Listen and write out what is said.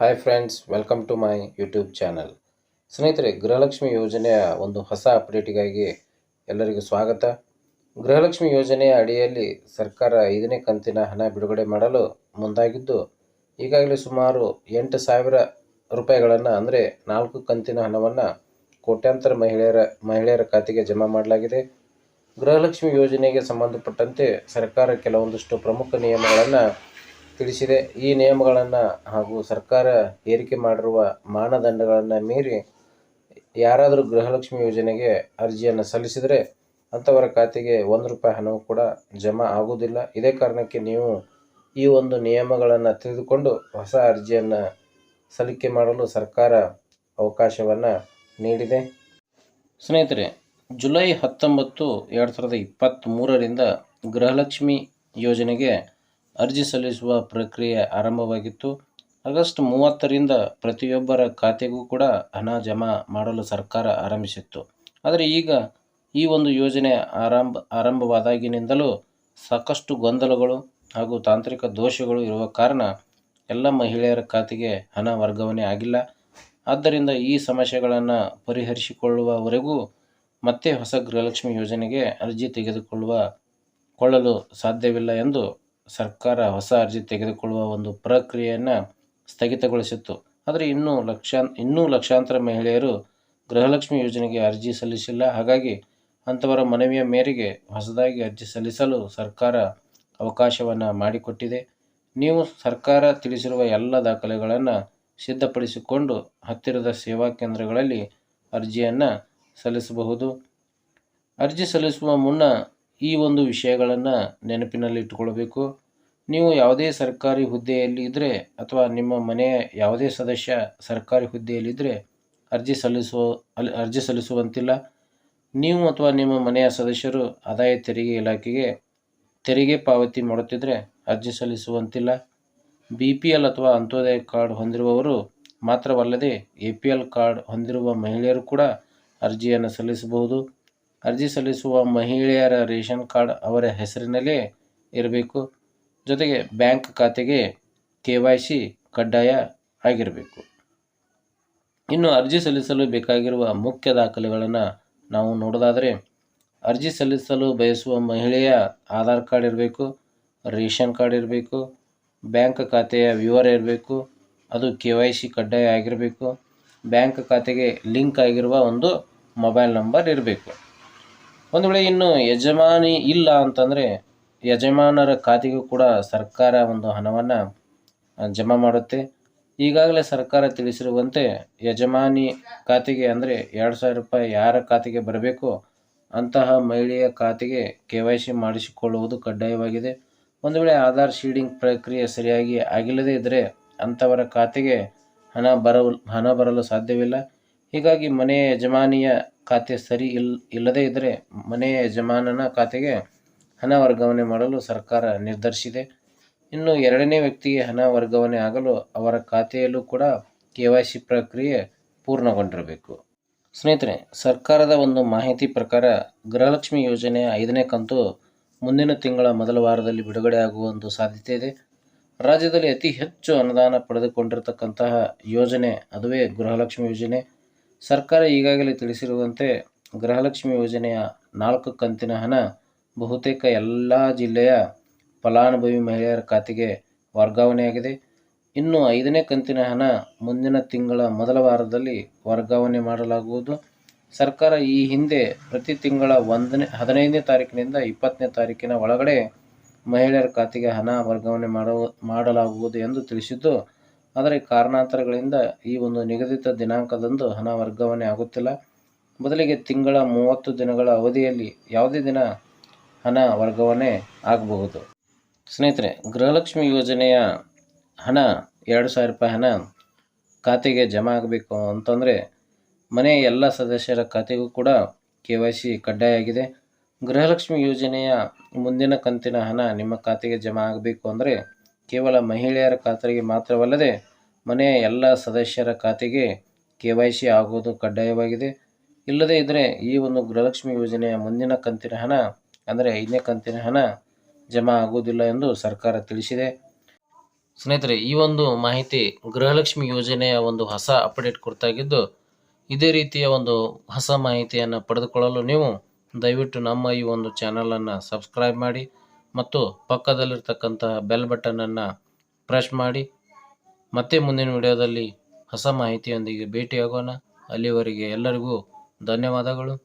Hi friends, welcome to my YouTube channel. ಸ್ನೇಹಿತರೆ, ಗೃಹಲಕ್ಷ್ಮಿ ಯೋಜನೆಯ ಒಂದು ಹೊಸ ಅಪ್ಡೇಟಿಗಾಗಿ ಎಲ್ಲರಿಗೂ ಸ್ವಾಗತ. ಗೃಹಲಕ್ಷ್ಮಿ ಯೋಜನೆಯ ಅಡಿಯಲ್ಲಿ ಸರ್ಕಾರ 5ನೇ ಕಂತಿನ ಹಣ ಬಿಡುಗಡೆ ಮಾಡಲು ಮುಂದಾಗಿದ್ದು, ಈಗಾಗಲೇ ಸುಮಾರು 8,000 ರೂಪಾಯಿಗಳನ್ನು ಅಂದರೆ 4 ಕಂತಿನ ಹಣವನ್ನು ಕೋಟ್ಯಾಂತರ ಮಹಿಳೆಯರ ಖಾತೆಗೆ ಜಮಾ ಮಾಡಲಾಗಿದೆ. ಗೃಹಲಕ್ಷ್ಮಿ ಯೋಜನೆಗೆ ಸಂಬಂಧಪಟ್ಟಂತೆ ಸರ್ಕಾರ ಕೆಲವೊಂದಿಷ್ಟು ಪ್ರಮುಖ ನಿಯಮಗಳನ್ನು ತಿಳಿಸಿದೆ. ಈ ನಿಯಮಗಳನ್ನು ಹಾಗೂ ಸರ್ಕಾರ ಏರಿಕೆ ಮಾಡಿರುವ ಮಾನದಂಡಗಳನ್ನು ಮೀರಿ ಯಾರಾದರೂ ಗೃಹಲಕ್ಷ್ಮಿ ಯೋಜನೆಗೆ ಅರ್ಜಿಯನ್ನು ಸಲ್ಲಿಸಿದರೆ ಅಂಥವರ ಖಾತೆಗೆ ₹1 ಹಣವು ಕೂಡ ಜಮಾ ಆಗುವುದಿಲ್ಲ. ಇದೇ ಕಾರಣಕ್ಕೆ ನೀವು ಈ ಒಂದು ನಿಯಮಗಳನ್ನು ತಿಳಿದುಕೊಂಡು ಹೊಸ ಅರ್ಜಿಯನ್ನು ಸಲ್ಲಿಕೆ ಮಾಡಲು ಸರ್ಕಾರ ಅವಕಾಶವನ್ನು ನೀಡಿದೆ. ಸ್ನೇಹಿತರೆ, ಜುಲೈ 19, 2023ರಿಂದ ಗೃಹಲಕ್ಷ್ಮಿ ಯೋಜನೆಗೆ ಅರ್ಜಿ ಸಲ್ಲಿಸುವ ಪ್ರಕ್ರಿಯೆ ಆರಂಭವಾಗಿತ್ತು. ಆಗಸ್ಟ್ 30ರಿಂದ ಪ್ರತಿಯೊಬ್ಬರ ಖಾತೆಗೂ ಕೂಡ ಹಣ ಜಮಾ ಮಾಡಲು ಸರ್ಕಾರ ಆರಂಭಿಸಿತ್ತು. ಆದರೆ ಈಗ ಈ ಒಂದು ಯೋಜನೆ ಆರಂಭವಾದಾಗಿನಿಂದಲೂ ಸಾಕಷ್ಟು ಗೊಂದಲಗಳು ಹಾಗೂ ತಾಂತ್ರಿಕ ದೋಷಗಳು ಇರುವ ಕಾರಣ ಎಲ್ಲ ಮಹಿಳೆಯರ ಖಾತೆಗೆ ಹಣ ವರ್ಗಾವಣೆ ಆಗಿಲ್ಲ. ಆದ್ದರಿಂದ ಈ ಸಮಸ್ಯೆಗಳನ್ನು ಪರಿಹರಿಸಿಕೊಳ್ಳುವವರೆಗೂ ಮತ್ತೆ ಹೊಸ ಗೃಹಲಕ್ಷ್ಮಿ ಯೋಜನೆಗೆ ಅರ್ಜಿ ತೆಗೆದುಕೊಳ್ಳಲು ಸಾಧ್ಯವಿಲ್ಲ ಎಂದು ಸರ್ಕಾರ ಹೊಸ ಅರ್ಜಿ ತೆಗೆದುಕೊಳ್ಳುವ ಒಂದು ಪ್ರಕ್ರಿಯೆಯನ್ನು ಸ್ಥಗಿತಗೊಳಿಸಿತ್ತು. ಆದರೆ ಇನ್ನೂ ಲಕ್ಷಾಂತರ ಮಹಿಳೆಯರು ಗೃಹಲಕ್ಷ್ಮಿ ಯೋಜನೆಗೆ ಅರ್ಜಿ ಸಲ್ಲಿಸಿಲ್ಲ. ಹಾಗಾಗಿ ಅಂಥವರ ಮನವಿಯ ಮೇರೆಗೆ ಹೊಸದಾಗಿ ಅರ್ಜಿ ಸಲ್ಲಿಸಲು ಸರ್ಕಾರ ಅವಕಾಶವನ್ನು ಮಾಡಿಕೊಟ್ಟಿದೆ. ನೀವು ಸರ್ಕಾರ ತಿಳಿಸಿರುವ ಎಲ್ಲ ದಾಖಲೆಗಳನ್ನು ಸಿದ್ಧಪಡಿಸಿಕೊಂಡು ಹತ್ತಿರದ ಸೇವಾ ಕೇಂದ್ರಗಳಲ್ಲಿ ಅರ್ಜಿಯನ್ನು ಸಲ್ಲಿಸಬಹುದು. ಅರ್ಜಿ ಸಲ್ಲಿಸುವ ಮುನ್ನ ಈ ಒಂದು ವಿಷಯಗಳನ್ನು ನೆನಪಿನಲ್ಲಿಟ್ಟುಕೊಳ್ಳಬೇಕು. ನೀವು ಯಾವುದೇ ಸರ್ಕಾರಿ ಹುದ್ದೆಯಲ್ಲಿ ಇದ್ದರೆ ಅಥವಾ ನಿಮ್ಮ ಮನೆಯ ಯಾವುದೇ ಸದಸ್ಯ ಸರ್ಕಾರಿ ಹುದ್ದೆಯಲ್ಲಿದ್ದರೆ ಅರ್ಜಿ ಸಲ್ಲಿಸುವಂತಿಲ್ಲ. ನೀವು ಅಥವಾ ನಿಮ್ಮ ಮನೆಯ ಸದಸ್ಯರು ಆದಾಯ ತೆರಿಗೆ ಇಲಾಖೆಗೆ ತೆರಿಗೆ ಪಾವತಿ ಮಾಡುತ್ತಿದ್ದರೆ ಅರ್ಜಿ ಸಲ್ಲಿಸುವಂತಿಲ್ಲ. BPL ಅಥವಾ ಅಂತ್ಯೋದಯ ಕಾರ್ಡ್ ಹೊಂದಿರುವವರು ಮಾತ್ರವಲ್ಲದೆ APL ಕಾರ್ಡ್ ಹೊಂದಿರುವ ಮಹಿಳೆಯರು ಕೂಡ ಅರ್ಜಿಯನ್ನು ಸಲ್ಲಿಸಬಹುದು. ಅರ್ಜಿ ಸಲ್ಲಿಸುವ ಮಹಿಳೆಯರ ರೇಷನ್ ಕಾರ್ಡ್ ಅವರ ಹೆಸರಿನಲ್ಲೇ ಇರಬೇಕು. ಜೊತೆಗೆ ಬ್ಯಾಂಕ್ ಖಾತೆಗೆ KYC ಕಡ್ಡಾಯ ಆಗಿರಬೇಕು. ಇನ್ನು ಅರ್ಜಿ ಸಲ್ಲಿಸಲು ಬೇಕಾಗಿರುವ ಮುಖ್ಯ ದಾಖಲೆಗಳನ್ನು ನಾವು ನೋಡೋದಾದರೆ, ಅರ್ಜಿ ಸಲ್ಲಿಸಲು ಬಯಸುವ ಮಹಿಳೆಯ ಆಧಾರ್ ಕಾರ್ಡ್ ಇರಬೇಕು, ರೇಷನ್ ಕಾರ್ಡ್ ಇರಬೇಕು, ಬ್ಯಾಂಕ್ ಖಾತೆಯ ವಿವರ ಇರಬೇಕು, ಅದು KYC ಕಡ್ಡಾಯ ಆಗಿರಬೇಕು, ಬ್ಯಾಂಕ್ ಖಾತೆಗೆ ಲಿಂಕ್ ಆಗಿರುವ ಒಂದು ಮೊಬೈಲ್ ನಂಬರ್ ಇರಬೇಕು. ಒಂದು ವೇಳೆ ಇನ್ನು ಯಜಮಾನಿ ಇಲ್ಲ ಅಂತಂದರೆ ಯಜಮಾನರ ಖಾತೆಗೂ ಕೂಡ ಸರ್ಕಾರ ಒಂದು ಹಣವನ್ನು ಜಮಾ ಮಾಡುತ್ತೆ. ಈಗಾಗಲೇ ಸರ್ಕಾರ ತಿಳಿಸಿರುವಂತೆ ಯಜಮಾನಿ ಖಾತೆಗೆ ಅಂದರೆ ₹2,000 ಯಾರ ಖಾತೆಗೆ ಬರಬೇಕು ಅಂತಹ ಮಹಿಳೆಯ ಖಾತೆಗೆ KYC ಮಾಡಿಸಿಕೊಳ್ಳುವುದು ಕಡ್ಡಾಯವಾಗಿದೆ. ಒಂದು ವೇಳೆ ಆಧಾರ್ ಶೀಡಿಂಗ್ ಪ್ರಕ್ರಿಯೆ ಸರಿಯಾಗಿ ಆಗಿಲ್ಲದೇ ಇದ್ದರೆ ಅಂಥವರ ಖಾತೆಗೆ ಹಣ ಬರಲು ಸಾಧ್ಯವಿಲ್ಲ. ಹೀಗಾಗಿ ಮನೆಯ ಯಜಮಾನಿಯ ಖಾತೆ ಸರಿ ಇಲ್ಲದೇ ಇದ್ದರೆ ಮನೆಯ ಯಜಮಾನನ ಖಾತೆಗೆ ಹಣ ವರ್ಗಾವಣೆ ಮಾಡಲು ಸರ್ಕಾರ ನಿರ್ಧರಿಸಿದೆ. ಇನ್ನು ಎರಡನೇ ವ್ಯಕ್ತಿಗೆ ಹಣ ವರ್ಗಾವಣೆ ಆಗಲು ಅವರ ಖಾತೆಯಲ್ಲೂ ಕೂಡ KYC ಪ್ರಕ್ರಿಯೆ ಪೂರ್ಣಗೊಂಡಿರಬೇಕು. ಸ್ನೇಹಿತರೆ, ಸರ್ಕಾರದ ಒಂದು ಮಾಹಿತಿ ಪ್ರಕಾರ ಗೃಹಲಕ್ಷ್ಮಿ ಯೋಜನೆಯ 5ನೇ ಕಂತು ಮುಂದಿನ ತಿಂಗಳ ಮೊದಲ ವಾರದಲ್ಲಿ ಬಿಡುಗಡೆಯಾಗುವ ಒಂದು ಸಾಧ್ಯತೆ ಇದೆ. ರಾಜ್ಯದಲ್ಲಿ ಅತಿ ಹೆಚ್ಚು ಅನುದಾನ ಪಡೆದುಕೊಂಡಿರತಕ್ಕಂತಹ ಯೋಜನೆ ಅದುವೇ ಗೃಹಲಕ್ಷ್ಮಿ ಯೋಜನೆ. ಸರ್ಕಾರ ಈಗಾಗಲೇ ತಿಳಿಸಿರುವಂತೆ ಗೃಹಲಕ್ಷ್ಮಿ ಯೋಜನೆಯ 4 ಕಂತಿನ ಹಣ ಬಹುತೇಕ ಎಲ್ಲ ಜಿಲ್ಲೆಯ ಫಲಾನುಭವಿ ಮಹಿಳೆಯರ ಖಾತೆಗೆ ವರ್ಗಾವಣೆಯಾಗಿದೆ. ಇನ್ನು 5ನೇ ಕಂತಿನ ಹಣ ಮುಂದಿನ ತಿಂಗಳ ಮೊದಲ ವಾರದಲ್ಲಿ ವರ್ಗಾವಣೆ ಮಾಡಲಾಗುವುದು. ಸರ್ಕಾರ ಈ ಹಿಂದೆ ಪ್ರತಿ ತಿಂಗಳ 15ನೇ ತಾರೀಕಿನಿಂದ 20ನೇ ತಾರೀಕಿನ ಒಳಗಡೆ ಮಹಿಳೆಯರ ಖಾತೆಗೆ ಹಣ ವರ್ಗಾವಣೆ ಮಾಡಲಾಗುವುದು ಎಂದು ತಿಳಿಸಿದ್ದು, ಆದರೆ ಕಾರಣಾಂತರಗಳಿಂದ ಈ ಒಂದು ನಿಗದಿತ ದಿನಾಂಕದಂದು ಹಣ ವರ್ಗಾವಣೆ ಆಗುತ್ತಿಲ್ಲ. ಬದಲಿಗೆ ತಿಂಗಳ 30 ದಿನಗಳ ಅವಧಿಯಲ್ಲಿ ಯಾವುದೇ ದಿನ ಹಣ ವರ್ಗಾವಣೆ ಆಗಬಹುದು. ಸ್ನೇಹಿತರೆ, ಗೃಹಲಕ್ಷ್ಮಿ ಯೋಜನೆಯ ಹಣ ₹2,000 ಹಣ ಖಾತೆಗೆ ಜಮಾ ಆಗಬೇಕು ಅಂತಂದರೆ ಮನೆಯ ಎಲ್ಲ ಸದಸ್ಯರ ಖಾತೆಗೂ ಕೂಡ KYC ಕಡ್ಡಾಯ ಆಗಿದೆ. ಗೃಹಲಕ್ಷ್ಮಿ ಯೋಜನೆಯ ಮುಂದಿನ ಕಂತಿನ ಹಣ ನಿಮ್ಮ ಖಾತೆಗೆ ಜಮಾ ಆಗಬೇಕು ಅಂದರೆ ಕೇವಲ ಮಹಿಳೆಯರ ಖಾತೆಗೆ ಮಾತ್ರವಲ್ಲದೆ ಮನೆಯ ಎಲ್ಲ ಸದಸ್ಯರ ಖಾತೆಗೆ KYC ಆಗುವುದು ಕಡ್ಡಾಯವಾಗಿದೆ. ಇಲ್ಲದೇ ಇದ್ದರೆ ಈ ಒಂದು ಗೃಹಲಕ್ಷ್ಮಿ ಯೋಜನೆಯ ಮುಂದಿನ ಕಂತಿನ ಹಣ ಅಂದರೆ 5ನೇ ಕಂತಿನ ಹಣ ಜಮಾ ಆಗುವುದಿಲ್ಲ ಎಂದು ಸರ್ಕಾರ ತಿಳಿಸಿದೆ. ಸ್ನೇಹಿತರೆ, ಈ ಒಂದು ಮಾಹಿತಿ ಗೃಹಲಕ್ಷ್ಮಿ ಯೋಜನೆಯ ಒಂದು ಹೊಸ ಅಪ್ಡೇಟ್ ಕುರಿತಾಗಿದ್ದು, ಇದೇ ರೀತಿಯ ಒಂದು ಹೊಸ ಮಾಹಿತಿಯನ್ನು ಪಡೆದುಕೊಳ್ಳಲು ನೀವು ದಯವಿಟ್ಟು ನಮ್ಮ ಈ ಒಂದು ಚಾನಲನ್ನು ಸಬ್ಸ್ಕ್ರೈಬ್ ಮಾಡಿ ಮತ್ತು ಪಕ್ಕದಲ್ಲಿರ್ತಕ್ಕಂತಹ ಬೆಲ್ ಬಟನನ್ನು ಪ್ರೆಸ್ ಮಾಡಿ. ಮತ್ತೆ ಮುಂದಿನ ವಿಡಿಯೋದಲ್ಲಿ ಹೊಸ ಮಾಹಿತಿಯೊಂದಿಗೆ ಭೇಟಿಯಾಗೋಣ. ಅಲ್ಲಿವರೆಗೆ ಎಲ್ಲರಿಗೂ ಧನ್ಯವಾದಗಳು.